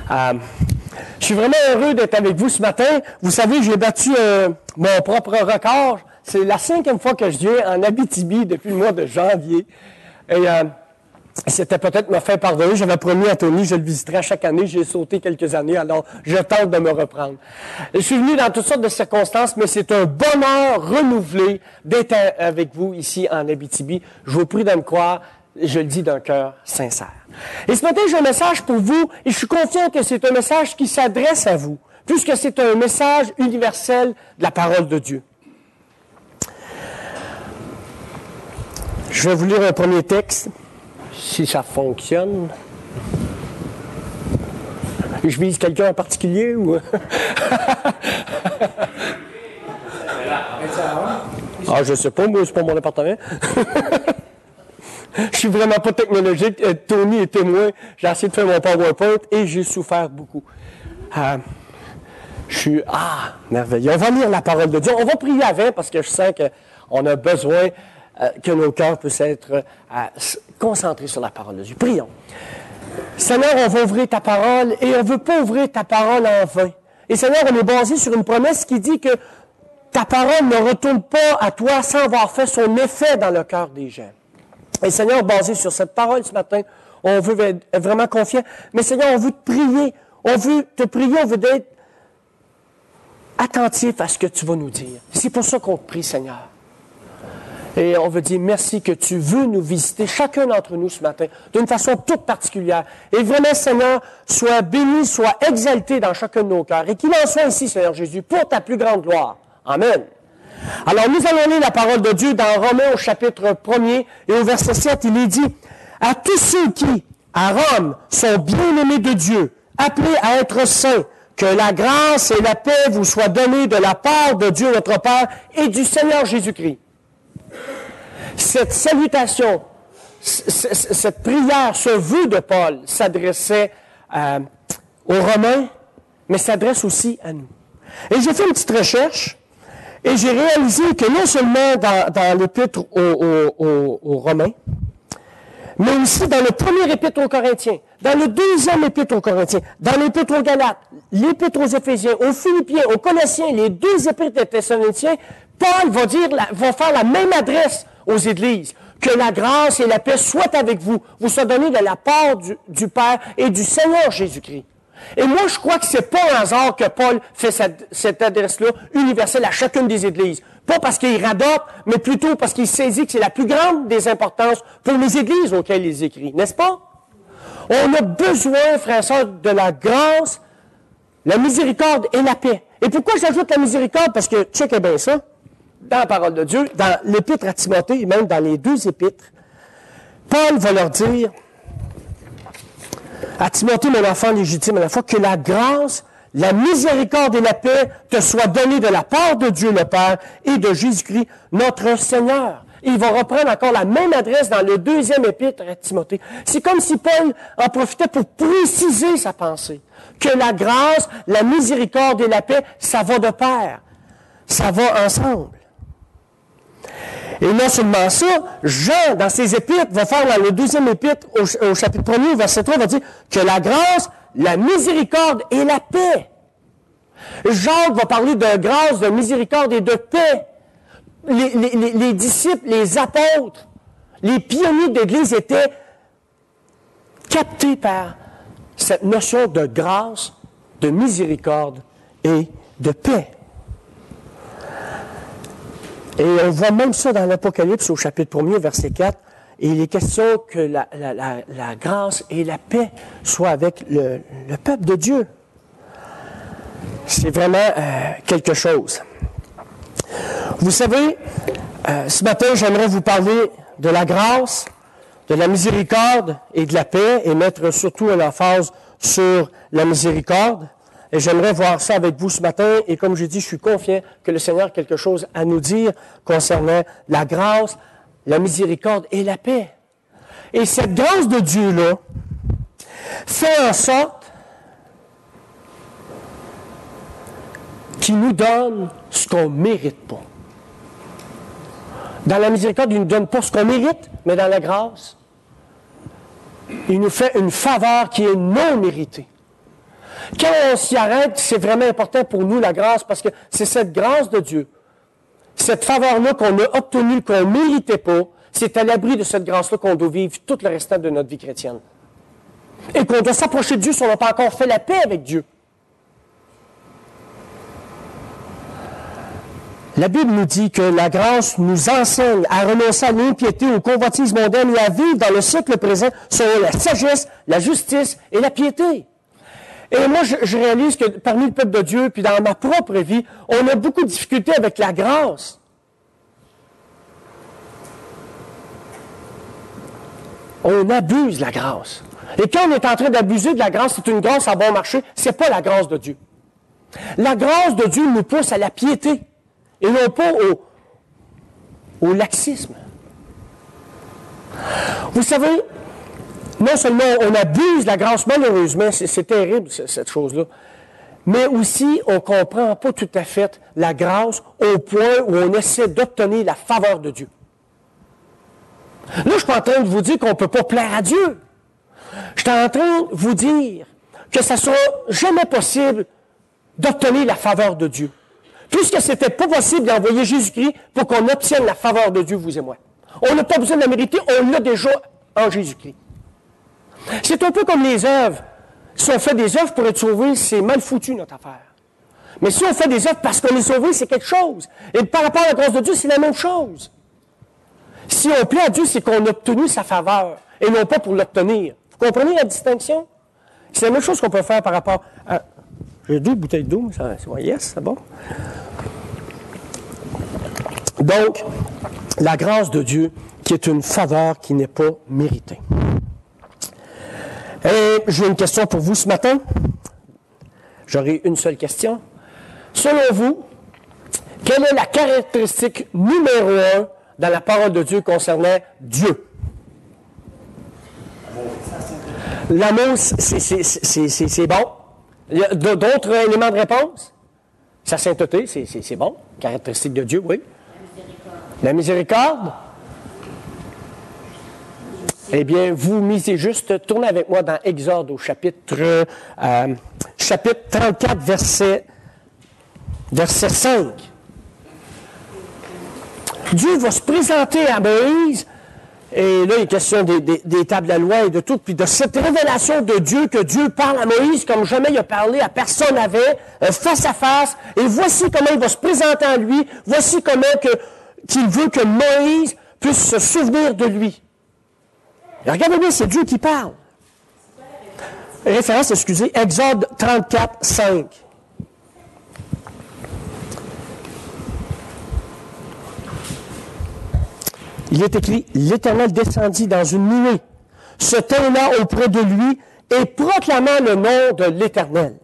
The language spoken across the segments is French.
Je suis vraiment heureux d'être avec vous ce matin. Vous savez, j'ai battu mon propre record. C'est la 5e fois que je viens en Abitibi depuis le mois de janvier. Et c'était peut-être me faire pardonner. J'avais promis à Tony, je le visiterai chaque année. J'ai sauté quelques années, alors je tente de me reprendre. Je suis venu dans toutes sortes de circonstances, mais c'est un bonheur renouvelé d'être avec vous ici en Abitibi. Je vous prie de me croire, je le dis d'un cœur sincère. Et ce matin, j'ai un message pour vous, et je suis confiant que c'est un message qui s'adresse à vous, puisque c'est un message universel de la parole de Dieu. Je vais vous lire un premier texte, si ça fonctionne. Je vise quelqu'un en particulier ou... Ah, je sais pas, moi, c'est pas mon appartement. Je suis vraiment pas technologique. Tony est témoin. J'ai essayé de faire mon PowerPoint et j'ai souffert beaucoup. Je suis... merveilleux. On va lire la parole de Dieu. On va prier avant parce que je sens qu'on a besoin que nos cœurs puissent être concentrés sur la parole de Dieu. Prions. Seigneur, on va ouvrir ta parole et on ne veut pas ouvrir ta parole en vain. Et Seigneur, on est basé sur une promesse qui dit que ta parole ne retourne pas à toi sans avoir fait son effet dans le cœur des gens. Et Seigneur, basé sur cette parole ce matin, on veut être vraiment confiant. Mais Seigneur, on veut te prier. On veut te prier, on veut être attentif à ce que tu vas nous dire. C'est pour ça qu'on te prie, Seigneur. Et on veut dire merci que tu veux nous visiter, chacun d'entre nous ce matin, d'une façon toute particulière. Et vraiment, Seigneur, sois béni, sois exalté dans chacun de nos cœurs. Et qu'il en soit ainsi, Seigneur Jésus, pour ta plus grande gloire. Amen. Alors, nous allons lire la parole de Dieu dans Romains au chapitre 1er et au verset 7, il est dit « À tous ceux qui, à Rome, sont bien-aimés de Dieu, appelés à être saints, que la grâce et la paix vous soient données de la part de Dieu notre Père et du Seigneur Jésus-Christ. » Cette salutation, cette prière, ce vœu de Paul s'adressait aux Romains, mais s'adresse aussi à nous. Et j'ai fait une petite recherche, et j'ai réalisé que non seulement dans l'épître aux Romains, mais aussi dans le premier épître aux Corinthiens, dans le deuxième épître aux Corinthiens, dans l'épître aux Galates, l'épître aux Éphésiens, aux Philippiens, aux Colossiens, les deux épîtres des Thessaloniciens, Paul va faire la même adresse aux églises. Que la grâce et la paix soient avec vous, vous soient données de la part du Père et du Seigneur Jésus-Christ. Et moi, je crois que c'est pas un hasard que Paul fait cette adresse-là universelle à chacune des églises. Pas parce qu'il radote, mais plutôt parce qu'il saisit que c'est la plus grande des importances pour les églises auxquelles il écrit, n'est-ce pas? On a besoin, frères et sœurs, de la grâce, la miséricorde et la paix. Et pourquoi j'ajoute la miséricorde? Parce que, checkez bien ça, dans la parole de Dieu, dans l'épître à Timothée, et même dans les deux épîtres, Paul va leur dire à Timothée, mon enfant légitime à la fois, que la grâce, la miséricorde et la paix te soient données de la part de Dieu le Père et de Jésus-Christ, notre Seigneur. Et il va reprendre encore la même adresse dans le deuxième épître à Timothée. C'est comme si Paul en profitait pour préciser sa pensée. Que la grâce, la miséricorde et la paix, ça va de pair. Ça va ensemble. Et non seulement ça, Jean, dans ses épîtres, va faire dans le deuxième épître, au chapitre 1er, verset 3, va dire que la grâce, la miséricorde et la paix. Jacques va parler de grâce, de miséricorde et de paix. Les disciples, les apôtres, les pionniers de l'Église étaient captés par cette notion de grâce, de miséricorde et de paix. Et on voit même ça dans l'Apocalypse au chapitre 1er, verset 4. Et il est question que la grâce et la paix soient avec le peuple de Dieu. C'est vraiment quelque chose. Vous savez, ce matin, j'aimerais vous parler de la grâce, de la miséricorde et de la paix, et mettre surtout une emphase sur la miséricorde. Et j'aimerais voir ça avec vous ce matin. Et comme je dis, je suis confiant que le Seigneur a quelque chose à nous dire concernant la grâce, la miséricorde et la paix. Et cette grâce de Dieu-là fait en sorte qu'il nous donne ce qu'on ne mérite pas. Dans la miséricorde, il ne nous donne pas ce qu'on mérite, mais dans la grâce, il nous fait une faveur qui est non méritée. Quand on s'y arrête, c'est vraiment important pour nous, la grâce, parce que c'est cette grâce de Dieu, cette faveur-là qu'on a obtenue, qu'on ne méritait pas, c'est à l'abri de cette grâce-là qu'on doit vivre tout le restant de notre vie chrétienne. Et qu'on doit s'approcher de Dieu si on n'a pas encore fait la paix avec Dieu. La Bible nous dit que la grâce nous enseigne à renoncer à l'impiété, aux convoitises mondaines et à vivre dans le siècle présent selon la sagesse, la justice et la piété. Et moi, je réalise que parmi le peuple de Dieu, puis dans ma propre vie, on a beaucoup de difficultés avec la grâce. On abuse la grâce. Et quand on est en train d'abuser de la grâce, c'est une grâce à bon marché, c'est pas la grâce de Dieu. La grâce de Dieu nous pousse à la piété. Et non pas au laxisme. Vous savez, non seulement on abuse la grâce, malheureusement, c'est terrible cette chose-là, mais aussi on ne comprend pas tout à fait la grâce au point où on essaie d'obtenir la faveur de Dieu. Là, je ne suis pas en train de vous dire qu'on ne peut pas plaire à Dieu. Je suis en train de vous dire que ça ne sera jamais possible d'obtenir la faveur de Dieu. Puisque ce n'était pas possible d'envoyer Jésus-Christ pour qu'on obtienne la faveur de Dieu, vous et moi. On n'a pas besoin de la mériter, on l'a déjà en Jésus-Christ. C'est un peu comme les œuvres. Si on fait des œuvres pour être sauvé, c'est mal foutu notre affaire. Mais si on fait des œuvres parce qu'on est sauvé, c'est quelque chose. Et par rapport à la grâce de Dieu, c'est la même chose. Si on plaît à Dieu, c'est qu'on a obtenu sa faveur, et non pas pour l'obtenir. Vous comprenez la distinction? C'est la même chose qu'on peut faire par rapport à... J'ai 2 bouteilles d'eau, yes, c'est bon. Donc, la grâce de Dieu, qui est une faveur qui n'est pas méritée. Et j'ai une question pour vous ce matin. J'aurai une seule question. Selon vous, quelle est la caractéristique numéro 1 dans la parole de Dieu concernant Dieu? L'amour, c'est bon. Il y a d'autres éléments de réponse? Sa sainteté, c'est bon. Caractéristique de Dieu, oui. La miséricorde. Eh bien, vous misez juste, tournez avec moi dans Exode au chapitre 34, verset 5. Dieu va se présenter à Moïse, et là, il est question des tables de la loi et de tout, puis de cette révélation de Dieu, que Dieu parle à Moïse comme jamais il a parlé à personne avait, face à face, et voici comment il va se présenter à lui, voici comment qu'il veut que Moïse puisse se souvenir de lui. Et regardez bien, c'est Dieu qui parle. Référence, excusez, Exode 34, 5. Il est écrit, l'Éternel descendit dans une nuée, se tenant auprès de lui et proclamant le nom de l'Éternel.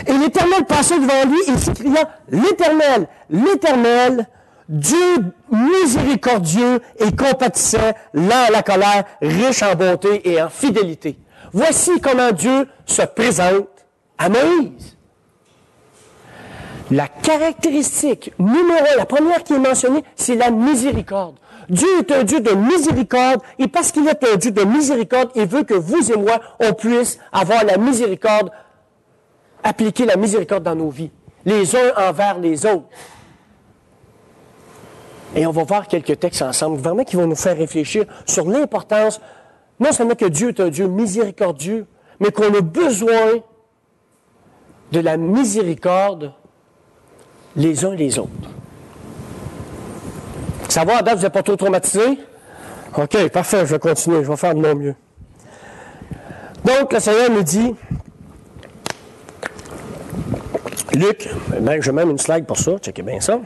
Et l'Éternel passait devant lui et s'écria, l'Éternel, l'Éternel, Dieu miséricordieux et compatissant, lent à la colère, riche en bonté et en fidélité. Voici comment Dieu se présente à Moïse. La caractéristique numéro 1, la première qui est mentionnée, c'est la miséricorde. Dieu est un Dieu de miséricorde, et parce qu'il est un Dieu de miséricorde, il veut que vous et moi, on puisse avoir la miséricorde, appliquer la miséricorde dans nos vies, les uns envers les autres. Et on va voir quelques textes ensemble, vraiment, qui vont nous faire réfléchir sur l'importance, non seulement que Dieu est un Dieu miséricordieux, mais qu'on a besoin de la miséricorde les uns les autres. Ça va, à date, vous n'êtes pas trop traumatisé? OK, parfait, je vais continuer, je vais faire de mon mieux. Donc, le Seigneur nous dit, Luc, j'ai même une slide pour ça, checkez bien ça.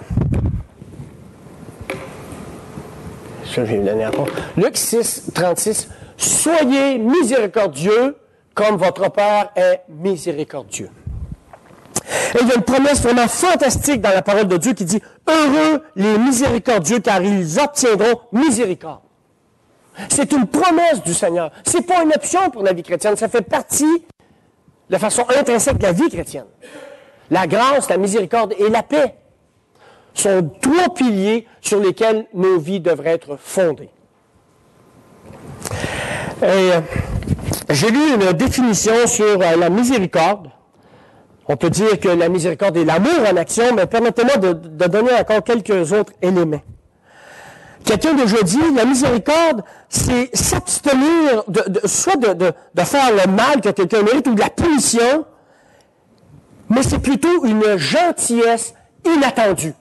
Ça, je vais vous donner après. Luc 6, 36, « Soyez miséricordieux comme votre Père est miséricordieux. » Et il y a une promesse vraiment fantastique dans la parole de Dieu qui dit « Heureux les miséricordieux, car ils obtiendront miséricorde. » C'est une promesse du Seigneur. Ce n'est pas une option pour la vie chrétienne. Ça fait partie de façon intrinsèque de la vie chrétienne. La grâce, la miséricorde et la paix sont 3 piliers sur lesquels nos vies devraient être fondées. Et J'ai lu une définition sur la miséricorde. On peut dire que la miséricorde est l'amour en action, mais permettez-moi de donner encore quelques autres éléments. Quelqu'un a déjà dit, la miséricorde, c'est s'abstenir soit de faire le mal que quelqu'un mérite ou de la punition, mais c'est plutôt une gentillesse inattendue.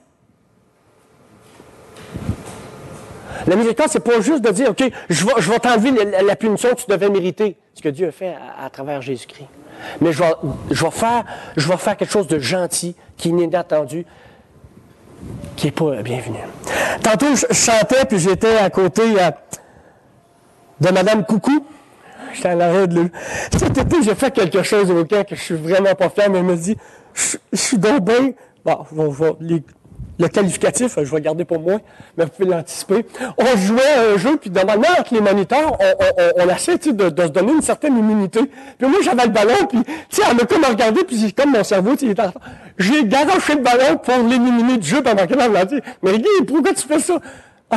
La miséricorde, c'est pas juste de dire, OK, je vais t'enlever la punition que tu devais mériter, ce que Dieu a fait à travers Jésus-Christ. Mais je vais faire quelque chose de gentil, qui est inattendu, qui n'est pas bienvenu. Tantôt, je chantais, puis j'étais à côté de Madame Coucou. J'étais à l'arrêt de lui. Cet été, j'ai fait quelque chose au camp que je suis vraiment pas fier, mais elle me dit, je suis donc bien... Bon, le qualificatif, je vais garder pour moi, mais vous pouvez l'anticiper. On jouait à un jeu, puis normalement, avec les moniteurs, on essaie de se donner une certaine immunité. Puis moi, j'avais le ballon, puis elle m'a comme regardé, puis comme mon cerveau, j'ai garoché le ballon pour l'éliminer du jeu pendant qu'elle m'a dit, mais Guy, pourquoi tu fais ça?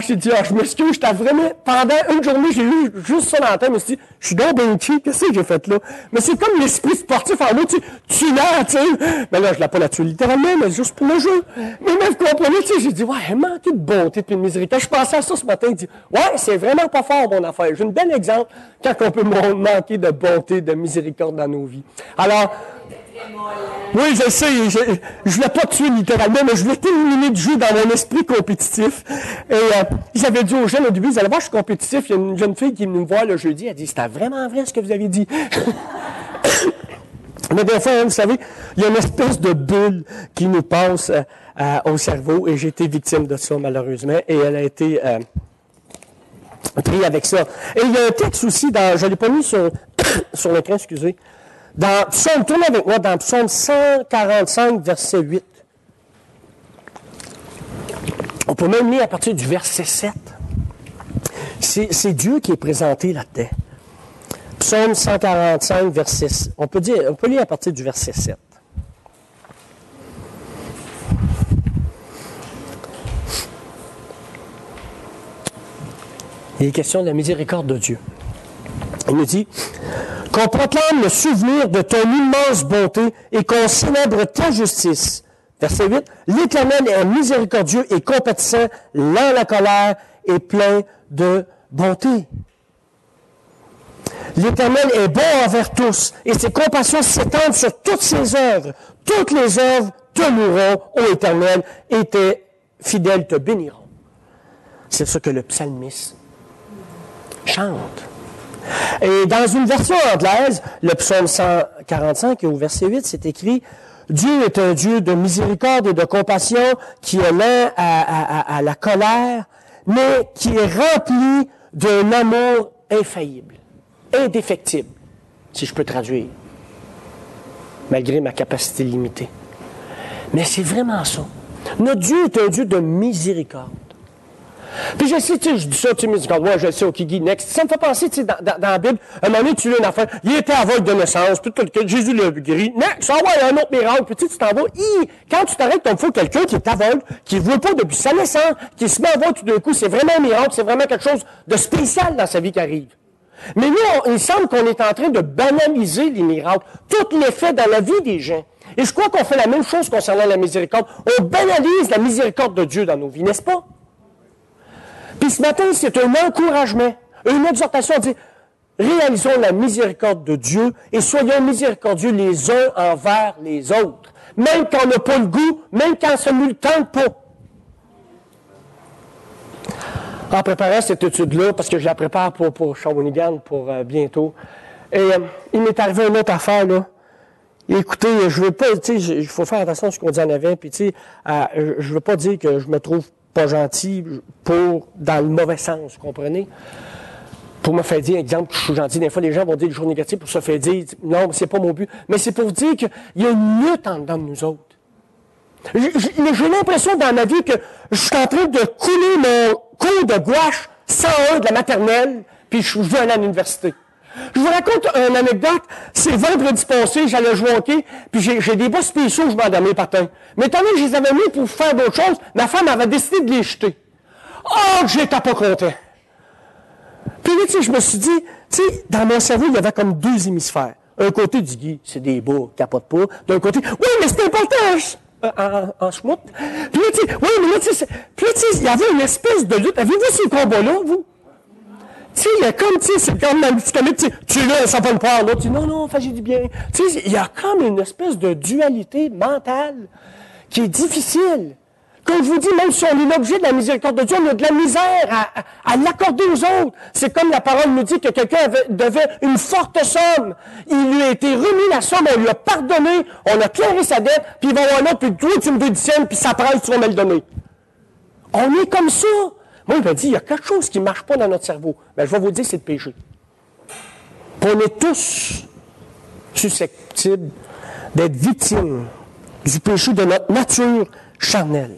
J'ai dit, je m'excuse, j'étais vraiment, pendant une journée, j'ai eu juste ça dans la tête, je me suis dit, je suis donc bien cheap, qu'est-ce que j'ai fait là? Mais c'est comme l'esprit sportif en moi, tu l'as, tu sais. Mais là, je l'ai pas là-dessus littéralement, mais juste pour le jeu. Mais même, vous comprenez, j'ai dit, ouais, manquer de bonté et de miséricorde. Je pensais à ça ce matin, je dis, ouais, c'est vraiment pas fort, mon affaire. J'ai un bel exemple quand on peut manquer de bonté, de miséricorde dans nos vies. Alors, oui, je sais, je ne l'ai pas tué littéralement, mais je l'ai éliminé du jeu dans mon esprit compétitif. Et j'avais dit aux jeunes au début, vous allez voir, je suis compétitif. Il y a une jeune fille qui est venue me voir le jeudi, elle dit, c'était vraiment vrai ce que vous avez dit. Mais des fois, vous savez, il y a une espèce de bulle qui nous passe au cerveau, et j'ai été victime de ça, malheureusement, et elle a été prise avec ça. Et il y a un texte aussi, je ne l'ai pas mis sur l'écran, excusez, dans Psaume, tournez avec moi, dans Psaume 145, verset 8. On peut même lire à partir du verset 7. C'est Dieu qui est présenté là-dedans. Psaume 145, verset 6. On peut lire à partir du verset 7. Il est question de la miséricorde de Dieu. Il nous dit, qu'on proclame le souvenir de ton immense bonté et qu'on célèbre ta justice. Verset 8, l'Éternel est miséricordieux et compatissant, lent à la colère et plein de bonté. L'Éternel est bon envers tous et ses compassions s'étendent sur toutes ses œuvres. Toutes les œuvres te loueront, ô Éternel, et tes fidèles te béniront. C'est ce que le psalmiste chante. Et dans une version anglaise, le psaume 145, au verset 8, c'est écrit « Dieu est un Dieu de miséricorde et de compassion qui est lent à la colère, mais qui est rempli d'un amour infaillible, indéfectible, si je peux traduire, malgré ma capacité limitée. » Mais c'est vraiment ça. Notre Dieu est un Dieu de miséricorde. Puis je sais, je dis ça, tu me dis, ouais, je sais, OK, Guy, next. Ça me fait penser, tu sais, dans la Bible, un moment donné, tu lis une affaire, il était aveugle de naissance, puis Jésus l'a guéri, next, ça va, un autre miracle, puis tu t'en vas, quand tu t'arrêtes, il me faut quelqu'un qui est aveugle, qui ne voit pas depuis sa naissance, qui se met à voir tout d'un coup, c'est vraiment un miracle, c'est vraiment quelque chose de spécial dans sa vie qui arrive. Mais nous, il semble qu'on est en train de banaliser les miracles, tous les faits dans la vie des gens. Et je crois qu'on fait la même chose concernant la miséricorde. On banalise la miséricorde de Dieu dans nos vies, n'est-ce pas? Puis ce matin, c'est un encouragement, une exhortation à dire, réalisons la miséricorde de Dieu et soyons miséricordieux les uns envers les autres. Même quand on n'a pas le goût, même quand ça ne nous le tente pas. En préparant cette étude-là, parce que je la prépare pour Shawinigan, pour bientôt, et il m'est arrivé une autre affaire, là. Écoutez, je veux pas, tu sais, il faut faire attention à ce qu'on dit en avant, puis tu sais, je veux pas dire que je me trouve pas gentil dans le mauvais sens, vous comprenez? Pour me faire dire, exemple, que je suis gentil, des fois, les gens vont dire des choses négatives pour se faire dire, non, c'est pas mon but. Mais c'est pour dire qu'il y a une lutte en dedans de nous autres. J'ai l'impression dans ma vie que je suis en train de couler mon cours de gouache 101 de la maternelle, puis je veux aller à l'université. Je vous raconte une anecdote. C'est vendredi passé, j'allais jouer au hockey, puis j'ai des bas spéciaux, je m'endormais par terre. Mais étant donné que je les avais mis pour faire d'autres choses, ma femme avait décidé de les jeter. Oh, j'étais pas content. Puis là, tu sais, je me suis dit, tu sais, dans mon cerveau, il y avait comme deux hémisphères. Un côté du Guy, c'est des bas, capote pas. D'un côté, oui, mais c'est important en schmout. Puis là, tu sais, oui, mais là, tu sais, puis là, tu sais, il y avait une espèce de lutte. Avez-vous ce combat-là, vous? Tu sais, il y a comme, tu sais, c'est comme dans le petit comique, tu es là, ça va le prendre, là, tu dis, non, non, fais du bien. Tu sais, il y a comme une espèce de dualité mentale qui est difficile. Comme je vous dis, même si on est l'objet de la miséricorde de Dieu, on a de la misère à l'accorder aux autres. C'est comme la parole nous dit que quelqu'un devait une forte somme. Il lui a été remis la somme, on lui a pardonné, on a clairé sa dette, puis il va voir l'autre, puis toi, tu me dois 10 cents, puis ça presse, tu vas me le donner. On est comme ça. Moi, il m'a dit, il y a quelque chose qui ne marche pas dans notre cerveau. Ben, je vais vous dire, c'est le péché. Puis on est tous susceptibles d'être victimes du péché de notre nature charnelle.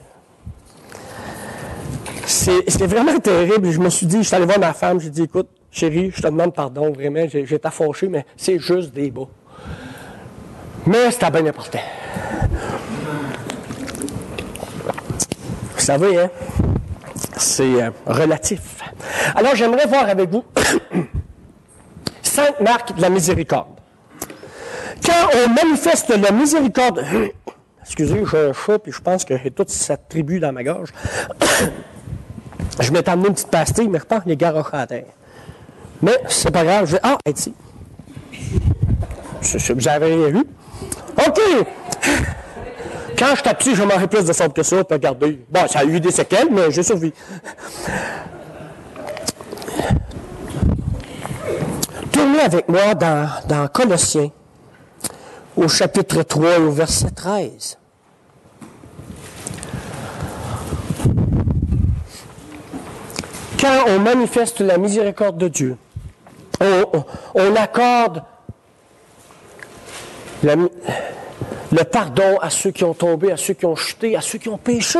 C'était vraiment terrible. Je me suis dit, je suis allé voir ma femme, j'ai dit, écoute, chérie, je te demande pardon, vraiment, j'étais fâché, mais c'est juste des bas. Mais c'était bien important. Vous savez, hein, c'est relatif. Alors, j'aimerais voir avec vous 5 marques de la miséricorde. Quand on manifeste la miséricorde, excusez, j'ai un chat, puis je pense que j'ai toute cette tribu dans ma gorge. Je m'étais amené une petite pastille, mais je pense que les garoches à terre. Mais c'est pas grave, je vais. Ah, ici. Vous avez rien vu? OK! Quand j'étais petit, je mangeais plus de sable que ça, puis regardez. Bon, ça a eu des séquelles, mais j'ai survécu. Tournez avec moi dans Colossiens, au chapitre 3, au verset 13. Quand on manifeste la miséricorde de Dieu, on accorde le pardon à ceux qui ont tombé, à ceux qui ont chuté, à ceux qui ont péché.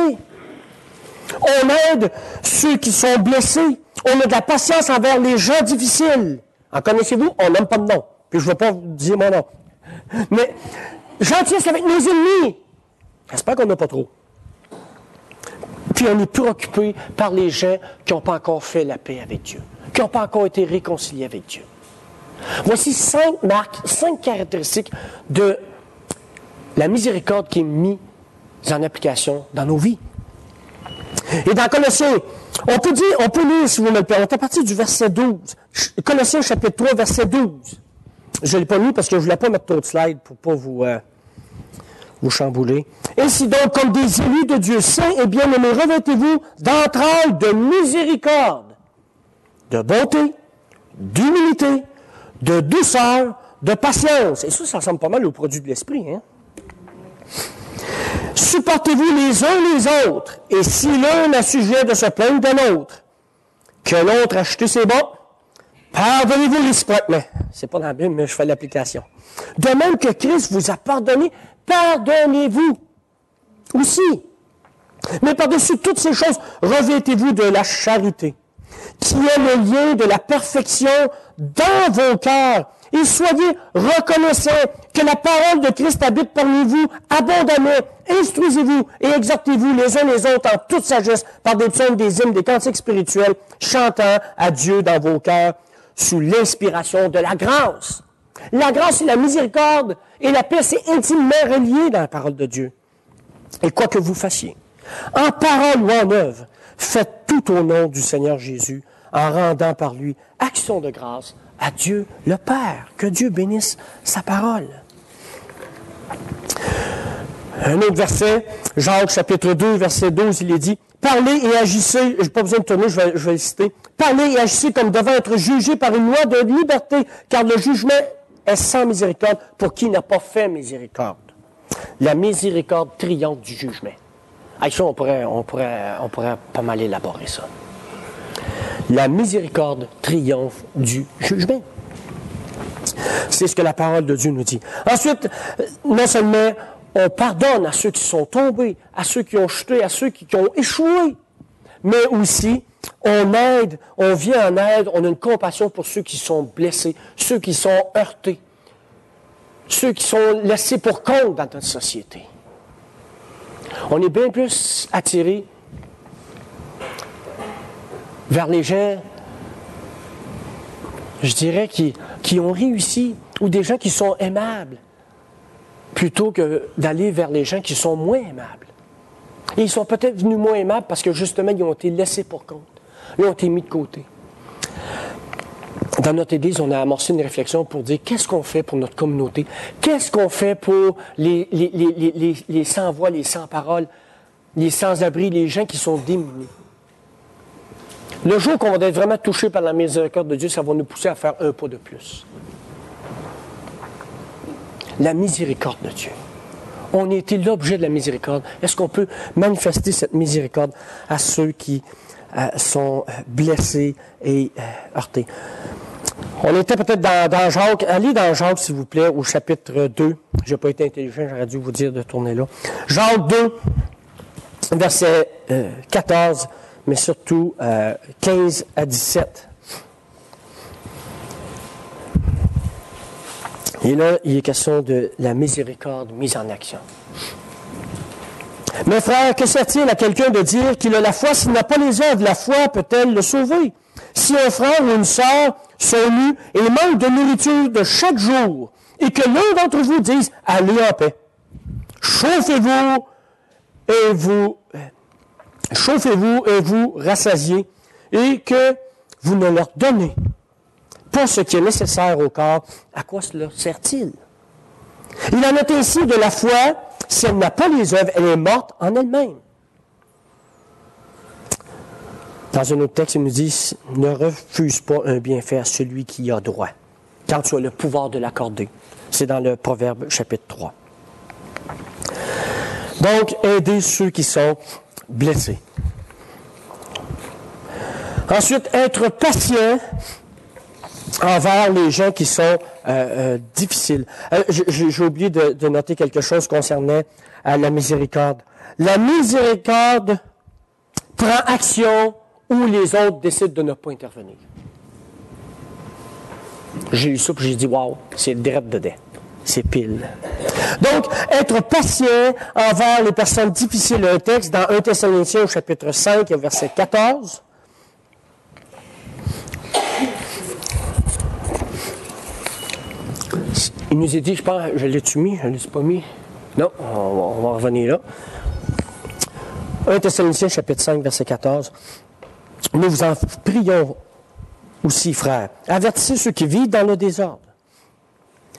On aide ceux qui sont blessés. On a de la patience envers les gens difficiles. En connaissez-vous? On n'aime pas de nom. Puis je ne vais pas vous dire mon nom. Mais gentillesse avec nos ennemis. J'espère qu'on n'a pas trop. Puis on est préoccupé par les gens qui n'ont pas encore fait la paix avec Dieu, qui n'ont pas encore été réconciliés avec Dieu. Voici 5 marques, 5 caractéristiques de la miséricorde qui est mise en application dans nos vies. Et dans Colossiens, on peut lire, si vous me le permettez, à partir du verset 12. Colossiens chapitre 3, verset 12. Je ne l'ai pas mis parce que je ne voulais pas mettre trop de slides pour ne pas vous chambouler. Ainsi donc, comme des élus de Dieu saints et bien-aimés, revêtez-vous d'entrailles de miséricorde, de bonté, d'humilité, de douceur, de patience. Et ça ressemble pas mal au produit de l'esprit, hein? Supportez-vous les uns les autres, et si l'un a sujet de se plaindre de l'autre, que l'autre a jeté ses bas, pardonnez-vous réciproquement. C'est pas dans la Bible, mais je fais l'application. De même que Christ vous a pardonné, pardonnez-vous aussi. Mais par-dessus toutes ces choses, revêtez-vous de la charité, qui est le lien de la perfection dans vos cœurs. Et soyez reconnaissants que la parole de Christ habite parmi vous abondamment. Instruisez-vous et exhortez-vous les uns les autres en toute sagesse par des psaumes, des hymnes, des cantiques spirituels, chantant à Dieu dans vos cœurs sous l'inspiration de la grâce. La grâce et la miséricorde et la paix, c'est intimement relié dans la parole de Dieu. Et quoi que vous fassiez, en parole ou en œuvre, faites tout au nom du Seigneur Jésus, en rendant par lui action de grâce à Dieu le Père. Que Dieu bénisse sa parole. Un autre verset, Jacques chapitre 2, verset 12, il est dit, « Parlez et agissez, je n'ai pas besoin de tourner, je vais le citer, « Parlez et agissez comme devant être jugés par une loi de liberté, car le jugement est sans miséricorde pour qui n'a pas fait miséricorde. » La miséricorde triomphe du jugement. Ah, ça, on pourrait pas mal élaborer ça. La miséricorde triomphe du jugement. C'est ce que la parole de Dieu nous dit. Ensuite, non seulement on pardonne à ceux qui sont tombés, à ceux qui ont chuté, à ceux qui ont échoué, mais aussi on aide, on vient en aide, on a une compassion pour ceux qui sont blessés, ceux qui sont heurtés, ceux qui sont laissés pour compte dans notre société. On est bien plus attiré vers les gens je dirais, qui ont réussi, ou des gens qui sont aimables, plutôt que d'aller vers les gens qui sont moins aimables. Et ils sont peut-être venus moins aimables parce que justement, ils ont été laissés pour compte. Ils ont été mis de côté. Dans notre Église, on a amorcé une réflexion pour dire qu'est-ce qu'on fait pour notre communauté? Qu'est-ce qu'on fait pour les sans-voix, les sans-paroles, les sans-abri, les gens qui sont démunis? Le jour qu'on va être vraiment touché par la miséricorde de Dieu, ça va nous pousser à faire un pas de plus. La miséricorde de Dieu. On a été l'objet de la miséricorde. Est-ce qu'on peut manifester cette miséricorde à ceux qui sont blessés et heurtés? On était peut-être dans Jacques. Allez dans Jacques, s'il vous plaît, au chapitre 2. Je n'ai pas été intelligent, j'aurais dû vous dire de tourner là. Jacques 2, verset 14, mais surtout 15 à 17. Et là, il est question de la miséricorde mise en action. Mes frères, que sert-il à quelqu'un de dire qu'il a la foi s'il n'a pas les œuvres? La foi peut-elle le sauver? Si un frère ou une sœur sont nus et manquent de nourriture de chaque jour, et que l'un d'entre vous dise « Allez en paix, chauffez-vous et vous rassasiez, et que vous ne leur donnez pas ce qui est nécessaire au corps, à quoi cela sert-il? » Il en est ainsi de la foi, si elle n'a pas les œuvres, elle est morte en elle-même. Dans un autre texte, il nous dit « Ne refuse pas un bienfait à celui qui y a droit, car tu as le pouvoir de l'accorder. » C'est dans le Proverbe chapitre 3. Donc, aider ceux qui sont blessés. Ensuite, être patient envers les gens qui sont difficiles. J'ai oublié de noter quelque chose concernant la miséricorde. La miséricorde prend action où les autres décident de ne pas intervenir. J'ai lu ça et j'ai dit, wow, c'est direct dedans. C'est pile. Donc, être patient envers les personnes difficiles. Un texte dans 1 Thessaloniciens au chapitre 5, verset 14. Il nous est dit, je pense, je l'ai-tu mis? Je ne l'ai pas mis? Non, on va revenir là. 1 Thessaloniciens chapitre 5, verset 14. Nous vous en prions aussi, frères. Avertissez ceux qui vivent dans le désordre.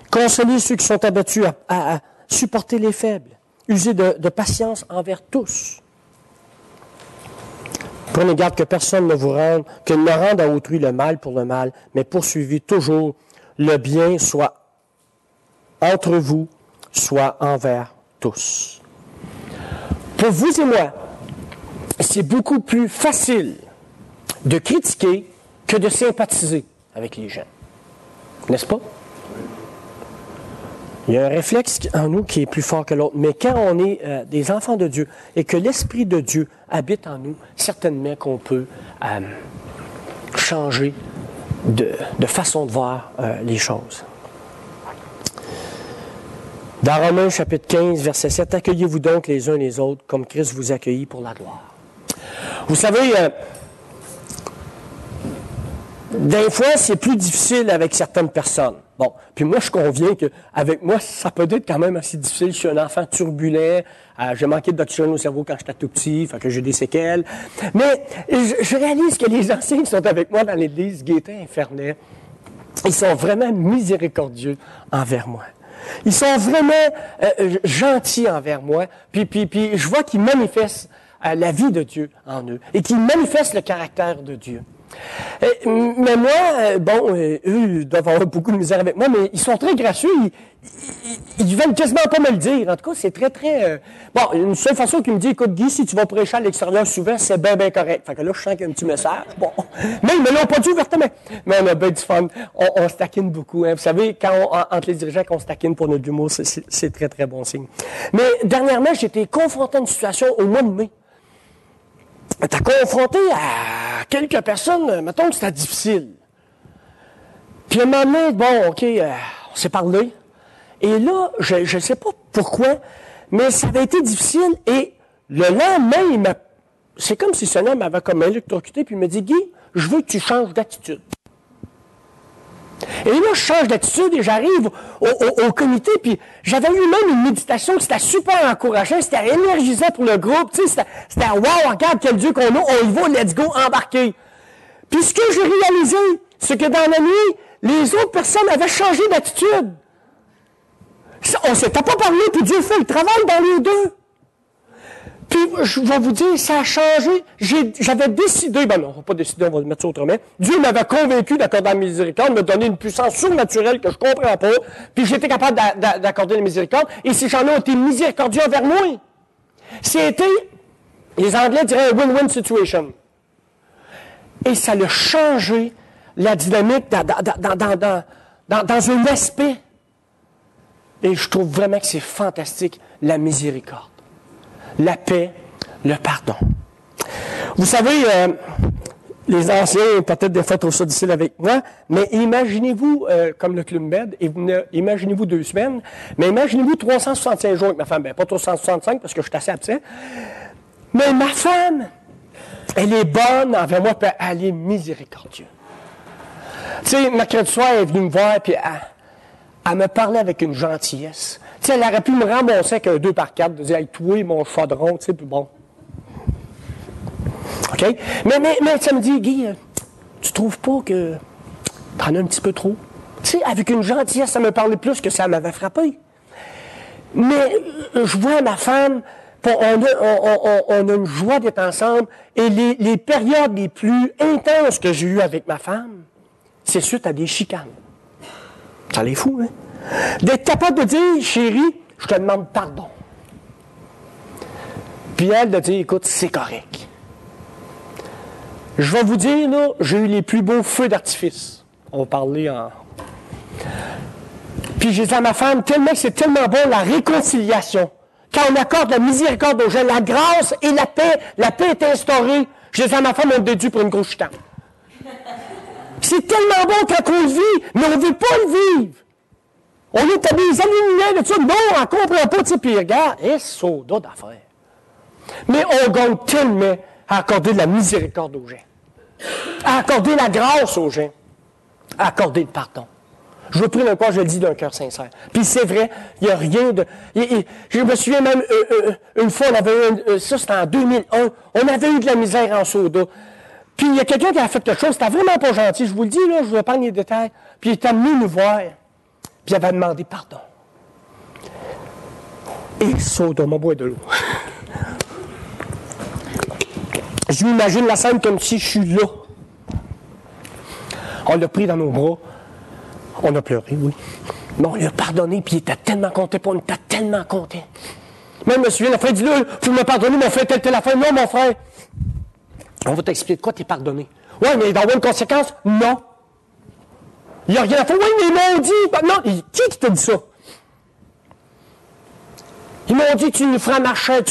Consolez ceux qui sont abattus à supporter les faibles. Usez de patience envers tous. Prenez garde que personne ne vous rende, que ne rende à autrui le mal pour le mal, mais poursuivez toujours le bien, soit entre vous, soit envers tous. Pour vous et moi, c'est beaucoup plus facile de critiquer que de sympathiser avec les gens. N'est-ce pas? Il y a un réflexe en nous qui est plus fort que l'autre. Mais quand on est des enfants de Dieu et que l'Esprit de Dieu habite en nous, certainement qu'on peut changer de façon de voir les choses. Dans Romains chapitre 15, verset 7, « Accueillez-vous donc les uns les autres comme Christ vous accueillit pour la gloire. » Vous savez, des fois, c'est plus difficile avec certaines personnes. Bon, puis moi, je conviens qu'avec moi, ça peut être quand même assez difficile. Je suis un enfant turbulent. J'ai manqué d'oxygène au cerveau quand j'étais tout petit, fait que j'ai des séquelles. Mais je réalise que les anciens qui sont avec moi dans l'église, Gaétan et Fernet, ils sont vraiment miséricordieux envers moi. Ils sont vraiment gentils envers moi. Puis je vois qu'ils manifestent la vie de Dieu en eux et qu'ils manifestent le caractère de Dieu. Mais moi, eux doivent avoir beaucoup de misère avec moi, mais ils sont très gracieux. Ils veulent quasiment pas me le dire. En tout cas, c'est très, très... Bon, une seule façon qu'ils me disent, écoute, Guy, si tu vas prêcher à l'extérieur souvent, c'est bien, bien correct. Fait que là, je sens qu'il y a un petit message. Bon. Mais ils me l'ont pas dit ouvertement. Mais on a bien du fun. On se taquine beaucoup. Hein. Vous savez, entre les dirigeants, qu'on se taquine pour notre humour, c'est très, très bon signe. Mais dernièrement, j'ai été confronté à une situation au mois de mai. T'as confronté à quelques personnes, mettons que c'était difficile. Puis à un moment donné, bon, OK, on s'est parlé. Et là, je ne sais pas pourquoi, mais ça avait été difficile. Et le lendemain, c'est comme si ce homme m'avait comme électrocuté, puis il me dit, Guy, je veux que tu changes d'attitude. Et là, je change d'attitude et j'arrive au comité, puis j'avais eu même une méditation qui c'était super encourageant, c'était énergisant pour le groupe, tu sais, c'était « wow, regarde quel Dieu qu'on a, on y va, let's go, embarquer ». Puis ce que j'ai réalisé, c'est que dans la nuit, les autres personnes avaient changé d'attitude. On ne s'était pas parlé, puis Dieu fait le travail dans les deux. Puis, je vais vous dire, ça a changé. J'avais décidé, ben non, on va pas décider, on va le mettre ça autrement. Dieu m'avait convaincu d'accorder la miséricorde, me donner une puissance surnaturelle que je ne comprends pas. Puis j'étais capable d'accorder la miséricorde. Et ces gens-là ont été miséricordieux envers moi. C'était, les Anglais diraient, win-win situation. Et ça a changé la dynamique dans un aspect. Et je trouve vraiment que c'est fantastique, la miséricorde. La paix, le pardon. Vous savez, les anciens, peut-être des fois trop ça difficile avec moi, mais imaginez-vous, comme le Club Med, imaginez-vous 2 semaines, mais imaginez-vous 365 jours avec ma femme. Ben, pas 365 parce que je suis assez absent. Mais ma femme, elle est bonne envers moi, puis elle est miséricordieuse. Tu sais, mercredi soir, elle est venue me voir, puis elle me parlait avec une gentillesse. Tu sais, elle aurait pu me rembourser avec un 2x4, de dire, hey, toi, mon chaudron, tu sais, puis bon. OK? Mais ça me dit, Guy, tu trouves pas que t'en as un petit peu trop? Tu sais, avec une gentillesse, ça me parlait plus que ça m'avait frappé. Mais je vois ma femme, on a une joie d'être ensemble, et les périodes les plus intenses que j'ai eues avec ma femme, c'est suite à des chicanes. Ça les fout, hein? D'être capable de dire, chérie, je te demande pardon. Puis elle de dire, écoute, c'est correct. Je vais vous dire, là, j'ai eu les plus beaux feux d'artifice. On va parler en... Puis j'ai dit à ma femme, tellement que c'est tellement bon, la réconciliation. Quand on accorde la miséricorde aux gens, la grâce et la paix est instaurée. Je dis à ma femme, on est dû pour une grosse chicane. C'est tellement bon quand on le vit, mais on ne veut pas le vivre. On est à des années de ça. Non, on ne comprend pas, tu sais, puis regarde, c'est d'autres d'affaires. Mais on gagne tellement à accorder de la miséricorde aux gens, à accorder la grâce aux gens, à accorder le pardon. Je veux prier d'un quoi, je le dis d'un cœur sincère. Puis c'est vrai, il n'y a rien de... Je me souviens même, une fois, on avait eu, ça c'était en 2001, on avait eu de la misère en soda. Puis il y a quelqu'un qui a fait quelque chose, c'était vraiment pas gentil, je vous le dis, là, je vous épargne les détails. Puis il est amené nous voir. Puis il avait demandé pardon. Et Soda m'a boit de l'eau. Je m'imagine la scène comme si je suis là. On l'a pris dans nos bras. On a pleuré, oui. Mais on l'a pardonné, puis il était tellement content, puis on était tellement content. Même, je me souviens, la frère dit là, tu m'as pardonné, mon frère, telle affaire. Non, mon frère. On va t'expliquer de quoi tu es pardonné. Oui, mais dans une conséquence, non. Il n'y a rien à faire. Oui, mais ils m'ont dit. Non, qui t'a dit ça? Ils m'ont dit, tu me feras marcher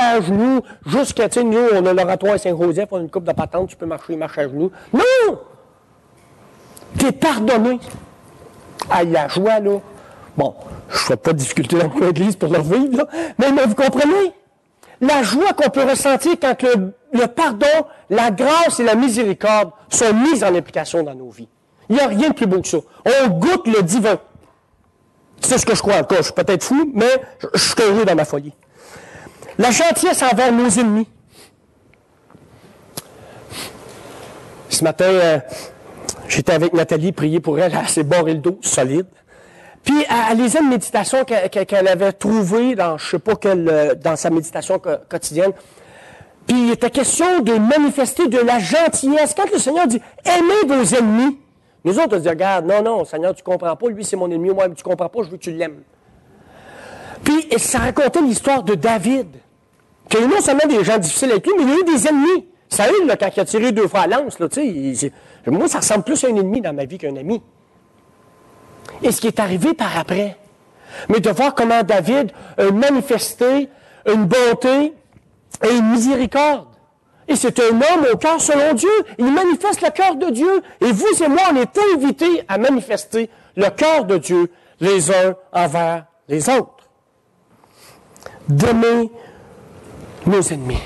à genoux, jusqu'à, tu sais, nous, on a l'oratoire à Saint-Joseph, on a une coupe de patente, tu peux marcher à genoux. Non! Tu es pardonné. Ah, la joie, là. Bon, je ne fais pas de difficulté dans mon église pour le vivre, là, mais vous comprenez? La joie qu'on peut ressentir quand le pardon, la grâce et la miséricorde sont mises en application dans nos vies. Il n'y a rien de plus beau que ça. On goûte le divin. C'est ce que je crois encore. Je suis peut-être fou, mais je suis heureux dans ma folie. La gentillesse envers nos ennemis. Ce matin, j'étais avec Nathalie, prier pour elle, elle s'est barré le dos, solide. Puis, elle lisait une méditation qu'elle avait trouvée dans, je ne sais pas quelle, dans sa méditation quotidienne. Puis, il était question de manifester de la gentillesse. Quand le Seigneur dit « aimez vos ennemis », nous autres, on dit « regarde, non, Seigneur, tu ne comprends pas, lui, c'est mon ennemi, moi, tu ne comprends pas, je veux que tu l'aimes. » Puis, ça racontait l'histoire de David, qu'il y a eu non seulement des gens difficiles avec lui, mais il y a eu des ennemis. Ça y est, là, quand il a tiré 2 fois à lance, là, tu sais, moi, ça ressemble plus à un ennemi dans ma vie qu'un ami. Et ce qui est arrivé par après, mais de voir comment David a manifesté une bonté et une miséricorde. Et c'est un homme au cœur selon Dieu. Il manifeste le cœur de Dieu. Et vous et moi, on est invités à manifester le cœur de Dieu les uns envers les autres. D'aimer nos ennemis.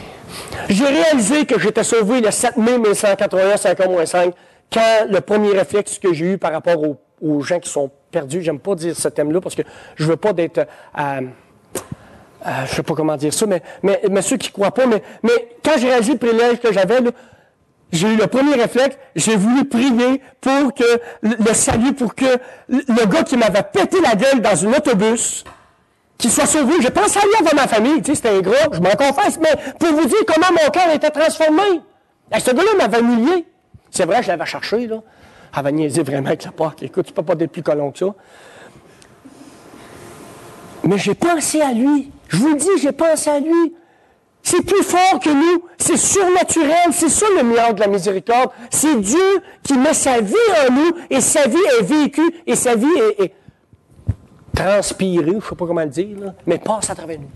J'ai réalisé que j'étais sauvé le 7 mai 1981, 5h-5, quand le premier réflexe que j'ai eu par rapport aux gens qui sont perdus, j'aime pas dire ce thème-là parce que je veux pas d'être, je sais pas comment dire ça, mais ceux qui croient pas, mais quand j'ai réalisé le privilège que j'avais, là, j'ai eu le premier réflexe, j'ai voulu prier pour que le salut, pour que le gars qui m'avait pété la gueule dans un autobus, qu'il soit sauvé. Je pense à lui avant ma famille, tu sais, c'était ingrat, je m'en confesse, mais pour vous dire comment mon cœur était transformé. Et ce gars-là m'avait humilié. C'est vrai, je l'avais cherché, là. Elle avait niaisé vraiment avec la porte. Écoute, tu peux pas être plus colon que ça. Mais j'ai pensé à lui. Je vous le dis, j'ai pensé à lui. C'est plus fort que nous. C'est surnaturel. C'est ça le miracle de la miséricorde. C'est Dieu qui met sa vie en nous et sa vie est vécue et sa vie est transpirée, je ne sais pas comment le dire, là, mais passe à travers nous.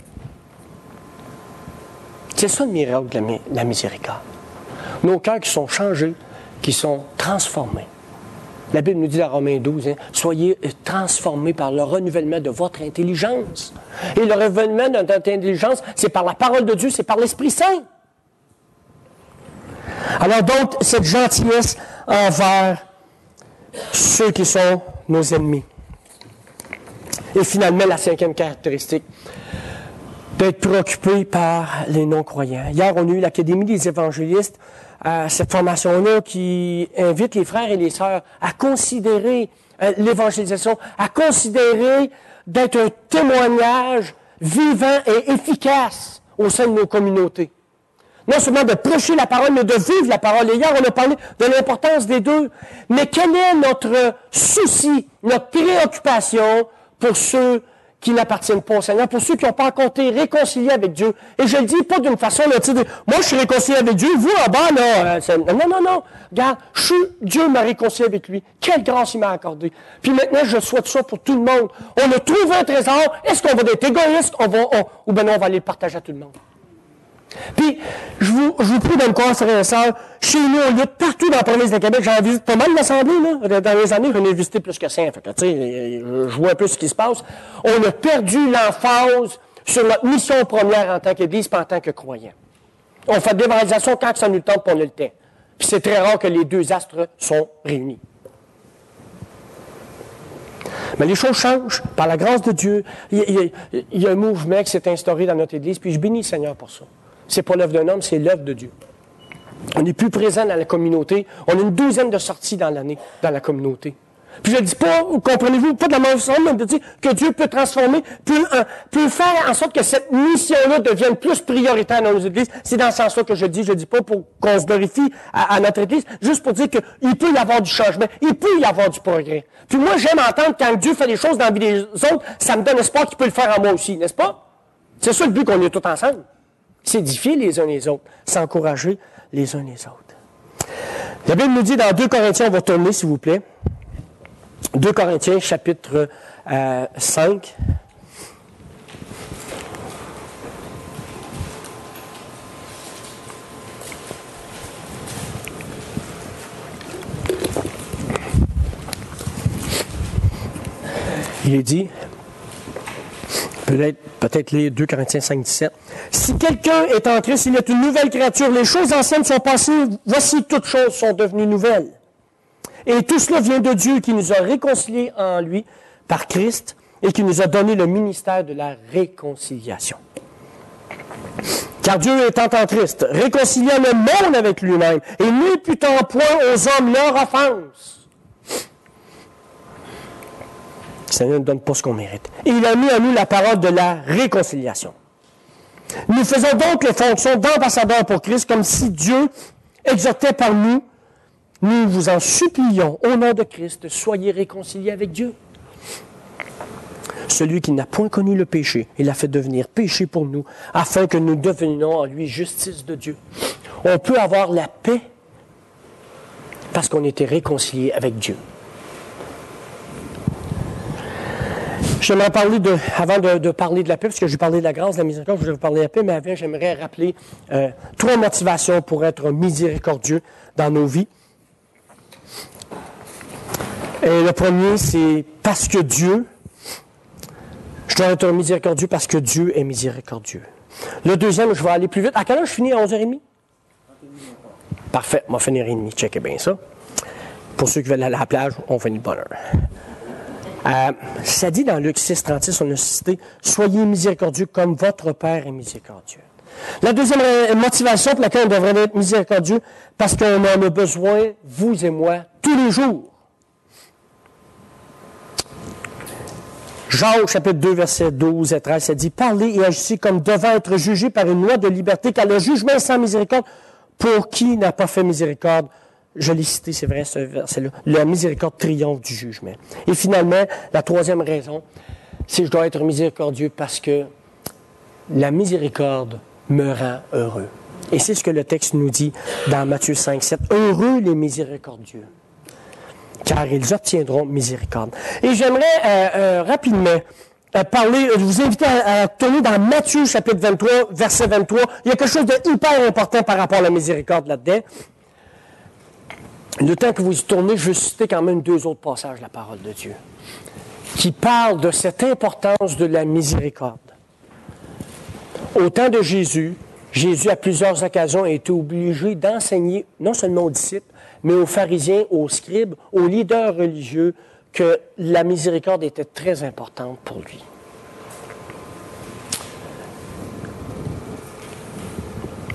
C'est ça le miracle de la miséricorde. Nos cœurs qui sont changés, qui sont transformés. La Bible nous dit dans Romains 12, hein, soyez transformés par le renouvellement de votre intelligence. Et le renouvellement de notre intelligence, c'est par la parole de Dieu, c'est par l'Esprit Saint. Alors donc, cette gentillesse envers ceux qui sont nos ennemis. Et finalement, la cinquième caractéristique, d'être préoccupé par les non-croyants. Hier, on a eu l'Académie des évangélistes, cette formation-là qui invite les frères et les sœurs à considérer l'évangélisation, à considérer d'être un témoignage vivant et efficace au sein de nos communautés. Non seulement de prêcher la parole, mais de vivre la parole. Et hier, on a parlé de l'importance des deux. Mais quel est notre souci, notre préoccupation pour ceux qui n'appartiennent pas au Seigneur, pour ceux qui n'ont pas encore été réconciliés avec Dieu? Et je le dis pas d'une façon, là, tu sais, moi je suis réconcilié avec Dieu, vous en bas, là, non. Regarde, Dieu m'a réconcilié avec lui. Quelle grâce il m'a accordé. Puis maintenant, je souhaite ça pour tout le monde. On a trouvé un trésor. Est-ce qu'on va être égoïste? Ou bien non, on va aller le partager à tout le monde. Puis, je vous prie de me croire, frères et sœurs, chez nous, on lutte partout dans la province de Québec. J'en visite pas mal d'assemblées, là. Dans les années, j'en ai visité plus que 5. Fait que, tu sais, je vois un peu ce qui se passe. On a perdu l'emphase sur notre mission première en tant qu'Église, pas en tant que croyant. On fait de l'évangélisation quand ça nous tente, puis on a le temps. Puis c'est très rare que les deux astres sont réunis. Mais les choses changent. Par la grâce de Dieu, il y a un mouvement qui s'est instauré dans notre Église, puis je bénis le Seigneur pour ça. C'est pas l'œuvre d'un homme, c'est l'œuvre de Dieu. On est plus présent dans la communauté. On a une douzaine de sorties dans l'année dans la communauté. Puis je ne dis pas, comprenez-vous, pas de la mauvaise façon, mais de dire que Dieu peut transformer, peut faire en sorte que cette mission-là devienne plus prioritaire dans nos églises. C'est dans ce sens-là que je dis. Je ne dis pas pour qu'on se glorifie à notre église, juste pour dire qu'il peut y avoir du changement, il peut y avoir du progrès. Puis moi, j'aime entendre quand Dieu fait des choses dans la vie des autres, ça me donne espoir qu'il peut le faire en moi aussi, n'est-ce pas? C'est ça le but qu'on est tous ensemble. S'édifier les uns les autres, s'encourager les uns les autres. La Bible nous dit dans 2 Corinthiens, on va tourner s'il vous plaît, 2 Corinthiens chapitre 5. Il est dit, peut-être les 2 Corinthiens 5, 17. Si quelqu'un est en Christ, il est une nouvelle créature. Les choses anciennes sont passées. Voici, toutes choses sont devenues nouvelles. Et tout cela vient de Dieu qui nous a réconciliés en lui par Christ et qui nous a donné le ministère de la réconciliation. Car Dieu étant en Christ, réconciliant le monde avec lui-même et n'imputant point aux hommes leur offense. Le Seigneur ne donne pas ce qu'on mérite. Et il a mis à nous la parole de la réconciliation. Nous faisons donc les fonctions d'ambassadeurs pour Christ comme si Dieu exhortait par nous. Nous vous en supplions, au nom de Christ, soyez réconciliés avec Dieu. Celui qui n'a point connu le péché, il l'a fait devenir péché pour nous, afin que nous devenions en lui justice de Dieu. On peut avoir la paix parce qu'on était réconcilié avec Dieu. J'aimerais parler avant de parler de la paix, parce que j'ai parlé de la grâce, de la miséricorde, je voulais vous parler de la paix, mais avant, j'aimerais rappeler 3 motivations pour être miséricordieux dans nos vies. Et le premier, c'est parce que Dieu, je dois être miséricordieux parce que Dieu est miséricordieux. Le deuxième, je vais aller plus vite. À quelle heure je finis? À 11h30? Parfait, on va finir à 1h30, checkez bien ça. Pour ceux qui veulent aller à la plage, on finit de bonne heure. Ça dit dans Luc 6, 36, on a cité « Soyez miséricordieux comme votre Père est miséricordieux ». La deuxième motivation pour laquelle on devrait être miséricordieux, parce qu'on en a besoin, vous et moi, tous les jours. Jacques, chapitre 2, versets 12 et 13, ça dit « Parlez et agissez comme devant être jugés par une loi de liberté, car le jugement est sans miséricorde. Pour qui n'a pas fait miséricorde? » Je l'ai cité, c'est vrai, ce verset-là. La miséricorde triomphe du jugement. Et finalement, la troisième raison, c'est que je dois être miséricordieux parce que la miséricorde me rend heureux. Et c'est ce que le texte nous dit dans Matthieu 5, 7. Heureux les miséricordieux, car ils obtiendront miséricorde. Et j'aimerais rapidement vous inviter à tourner dans Matthieu chapitre 23, verset 23. Il y a quelque chose de hyper important par rapport à la miséricorde là-dedans. Le temps que vous y tournez, je veux citer quand même 2 autres passages de la parole de Dieu qui parlent de cette importance de la miséricorde. Au temps de Jésus, Jésus, à plusieurs occasions, a été obligé d'enseigner, non seulement aux disciples, mais aux pharisiens, aux scribes, aux leaders religieux, que la miséricorde était très importante pour lui.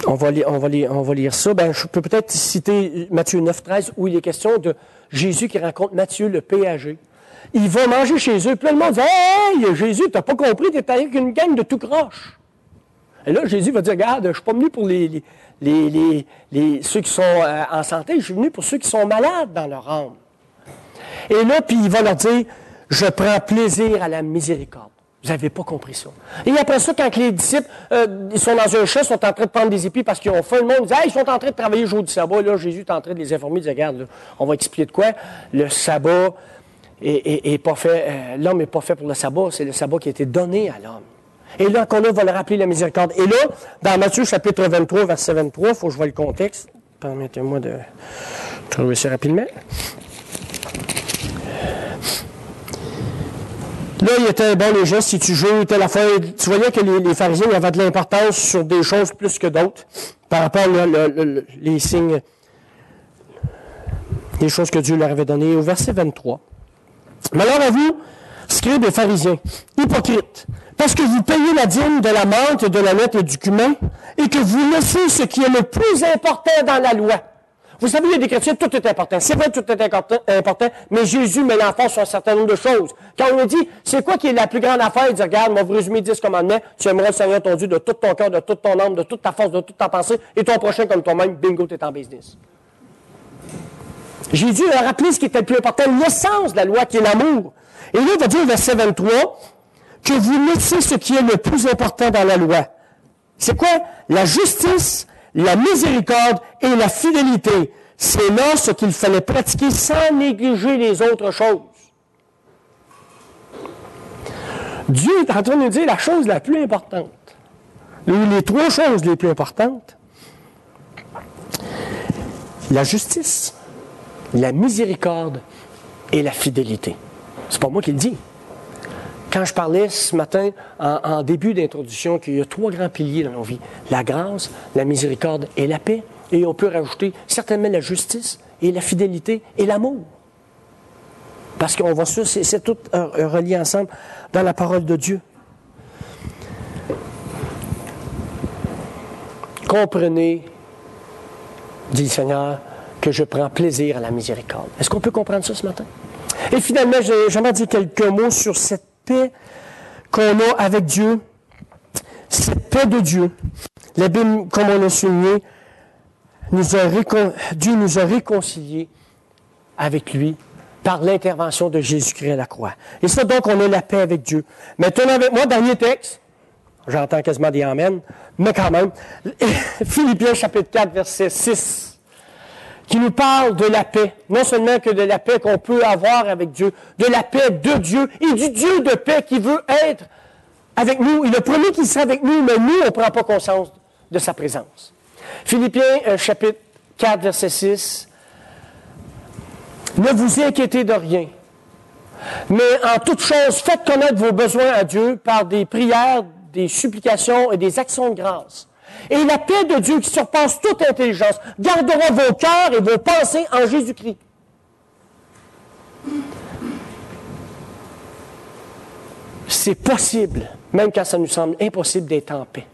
On va lire ça. Je peux peut-être citer Matthieu 9, 13, où il est question de Jésus qui rencontre Matthieu, le péager. Il va manger chez eux, puis là, le monde dit « Hey, Jésus, t'as pas compris, t'es avec une gang de tout croche. » Et là, Jésus va dire « Regarde, je ne suis pas venu pour ceux qui sont en santé, je suis venu pour ceux qui sont malades dans leur âme. » Et là, puis il va leur dire « Je prends plaisir à la miséricorde. » Vous n'avez pas compris ça. Et après ça, quand les disciples ils sont dans un champ, sont en train de prendre des épis parce qu'ils ont faim, le monde dit « Hey, ils sont en train de travailler le jour du sabbat. » Là, Jésus est en train de les informer, il dit « Regarde, là, on va expliquer de quoi. Le sabbat est pas fait, l'homme n'est pas fait pour le sabbat, c'est le sabbat qui a été donné à l'homme. » Et là, encore là, va leur rappeler la miséricorde. Et là, dans Matthieu chapitre 23, verset 23, il faut que je vois le contexte. Permettez-moi de trouver ça rapidement. Là, il était, les gens, si tu joues telle affaire, tu voyais que les pharisiens avaient de l'importance sur des choses plus que d'autres, par rapport les signes, les choses que Dieu leur avait données. Au verset 23. « Malheur à vous, scribes et pharisiens, hypocrites, parce que vous payez la dîme de la menthe, de la lettre et du cumin, et que vous laissez ce qui est le plus important dans la loi. » Vous savez, il y a des chrétiens, tout est important. C'est vrai que tout est important, mais Jésus met l'emphase sur un certain nombre de choses. Quand on nous dit, c'est quoi qui est la plus grande affaire? Il dit, regarde, on va vous résumer 10 commandements. Tu aimeras le Seigneur ton Dieu de tout ton cœur, de toute ton âme, de toute ta force, de toute ta pensée, et ton prochain comme toi-même. Bingo, tu es en business. Jésus a rappelé ce qui était le plus important, l'essence de la loi, qui est l'amour. Et là, il va dire au verset 23, que vous laissez ce qui est le plus important dans la loi. C'est quoi? La justice, la miséricorde et la fidélité. C'est là ce qu'il fallait pratiquer sans négliger les autres choses. Dieu est en train de nous dire la chose la plus importante, ou les 3 choses les plus importantes. La justice, la miséricorde et la fidélité. C'est pas moi qui le dis. Quand je parlais ce matin, en début d'introduction, qu'il y a 3 grands piliers dans nos vies. La grâce, la miséricorde et la paix. Et on peut rajouter certainement la justice et la fidélité et l'amour. Parce qu'on voit ça, c'est tout relié ensemble dans la parole de Dieu. Comprenez, dit le Seigneur, que je prends plaisir à la miséricorde. Est-ce qu'on peut comprendre ça ce matin? Et finalement, j'aimerais dire quelques mots sur cette paix qu'on a avec Dieu, cette paix de Dieu. La Bible, comme on l'a souligné, Dieu nous a réconciliés avec lui par l'intervention de Jésus-Christ à la croix. Et ça, donc, on a la paix avec Dieu. Mais tenez avec moi, dernier texte. J'entends quasiment des amens, mais quand même. Philippiens chapitre 4, verset 6, qui nous parle de la paix. Non seulement que de la paix qu'on peut avoir avec Dieu, de la paix de Dieu et du Dieu de paix qui veut être avec nous. Il a promis qu'il serait avec nous, mais nous, on ne prend pas conscience de sa présence. Philippiens chapitre 4, verset 6. Ne vous inquiétez de rien, mais en toute chose, faites connaître vos besoins à Dieu par des prières, des supplications et des actions de grâce. Et la paix de Dieu qui surpasse toute intelligence gardera vos cœurs et vos pensées en Jésus-Christ. c'est possible, même quand ça nous semble impossible d'être en paix.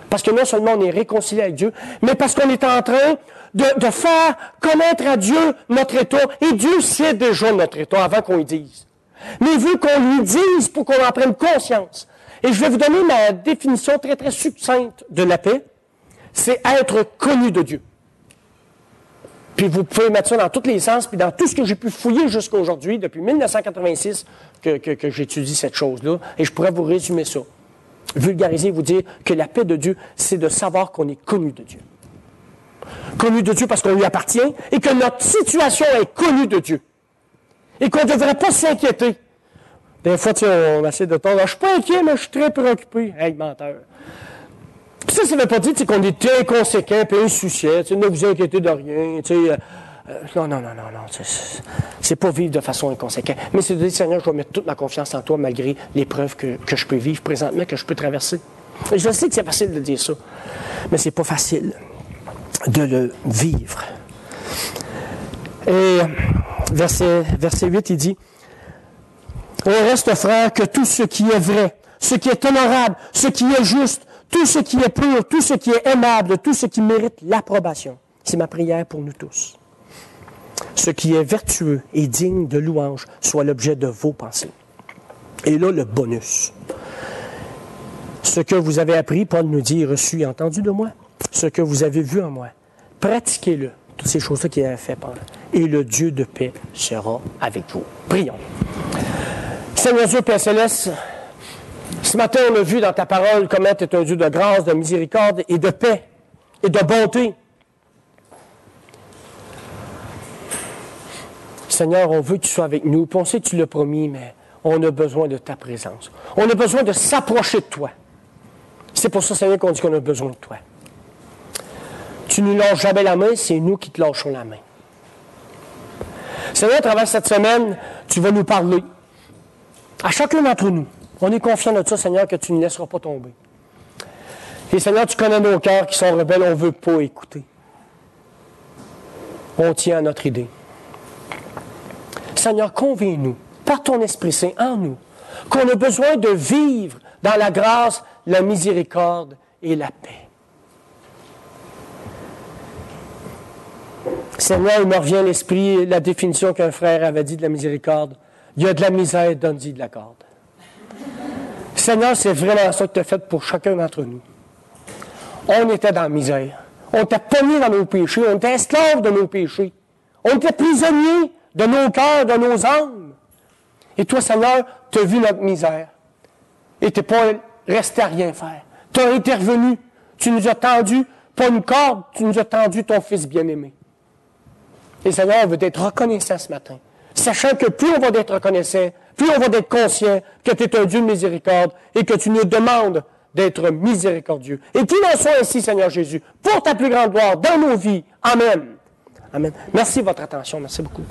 Parce que non seulement on est réconcilié avec Dieu, mais parce qu'on est en train de faire connaître à Dieu notre état. Et Dieu sait déjà notre état avant qu'on lui dise. Mais il veut qu'on lui dise pour qu'on en prenne conscience. Et je vais vous donner ma définition très, très succincte de la paix. C'est être connu de Dieu. Puis vous pouvez mettre ça dans tous les sens, puis dans tout ce que j'ai pu fouiller jusqu'à aujourd'hui, depuis 1986, que j'étudie cette chose-là, et je pourrais vous résumer ça. Vulgariser, vous dire que la paix de Dieu, c'est de savoir qu'on est connu de Dieu. Connu de Dieu parce qu'on lui appartient, et que notre situation est connue de Dieu. Et qu'on ne devrait pas s'inquiéter. Des fois, on essaie de tordre. Je ne suis pas inquiet, mais je suis très préoccupé. Hey, menteur. Puis ça ne veut pas dire qu'on est inconséquent et insouciant. Ne vous inquiétez de rien. Non. C'est pas vivre de façon inconséquente. Mais c'est de dire, Seigneur, je vais mettre toute ma confiance en toi malgré l'épreuve que je peux vivre présentement, que je peux traverser. Et je sais que c'est facile de dire ça, mais c'est pas facile de le vivre. Et verset 8, il dit, « Au reste, frère, que tout ce qui est vrai, ce qui est honorable, ce qui est juste, tout ce qui est pur, tout ce qui est aimable, tout ce qui mérite l'approbation. » C'est ma prière pour nous tous. Ce qui est vertueux et digne de louange soit l'objet de vos pensées. Et là, le bonus. Ce que vous avez appris, Paul nous dit, reçu et entendu de moi, ce que vous avez vu en moi, pratiquez-le. Toutes ces choses-là qu'il a fait pendant. Et le Dieu de paix sera avec vous. Prions. Seigneur Dieu, Père Céleste, ce matin, on a vu dans ta parole comment tu es un Dieu de grâce, de miséricorde et de paix et de bonté. Seigneur, on veut que tu sois avec nous. Puis on sait que tu l'as promis, mais on a besoin de ta présence. On a besoin de s'approcher de toi. C'est pour ça, Seigneur, qu'on dit qu'on a besoin de toi. Tu ne nous lâches jamais la main, c'est nous qui te lâchons la main. Seigneur, à travers cette semaine, tu vas nous parler. À chacun d'entre nous. On est confiant de ça, Seigneur, que tu ne laisseras pas tomber. Et Seigneur, tu connais nos cœurs qui sont rebelles, on ne veut pas écouter. On tient à notre idée. Seigneur, convainc-nous, par ton Esprit Saint en nous, qu'on a besoin de vivre dans la grâce, la miséricorde et la paix. Seigneur, il me revient à l'esprit la définition qu'un frère avait dit de la miséricorde. Il y a de la misère, donne-y de la corde. Seigneur, c'est vraiment ça que tu as fait pour chacun d'entre nous. On était dans la misère. On était pognés dans nos péchés. On était esclaves de nos péchés. On était prisonniers de nos cœurs, de nos âmes. Et toi, Seigneur, tu as vu notre misère. Et tu n'es pas resté à rien faire. Tu as intervenu. Tu nous as tendu, pas une corde, tu nous as tendu ton Fils bien-aimé. Et Seigneur, on veut être reconnaissant ce matin. Sachant que plus on va être reconnaissant, plus on va être conscient que tu es un Dieu de miséricorde et que tu nous demandes d'être miséricordieux. Et qu'il en soit ainsi, Seigneur Jésus, pour ta plus grande gloire dans nos vies. Amen. Amen. Merci de votre attention. Merci beaucoup.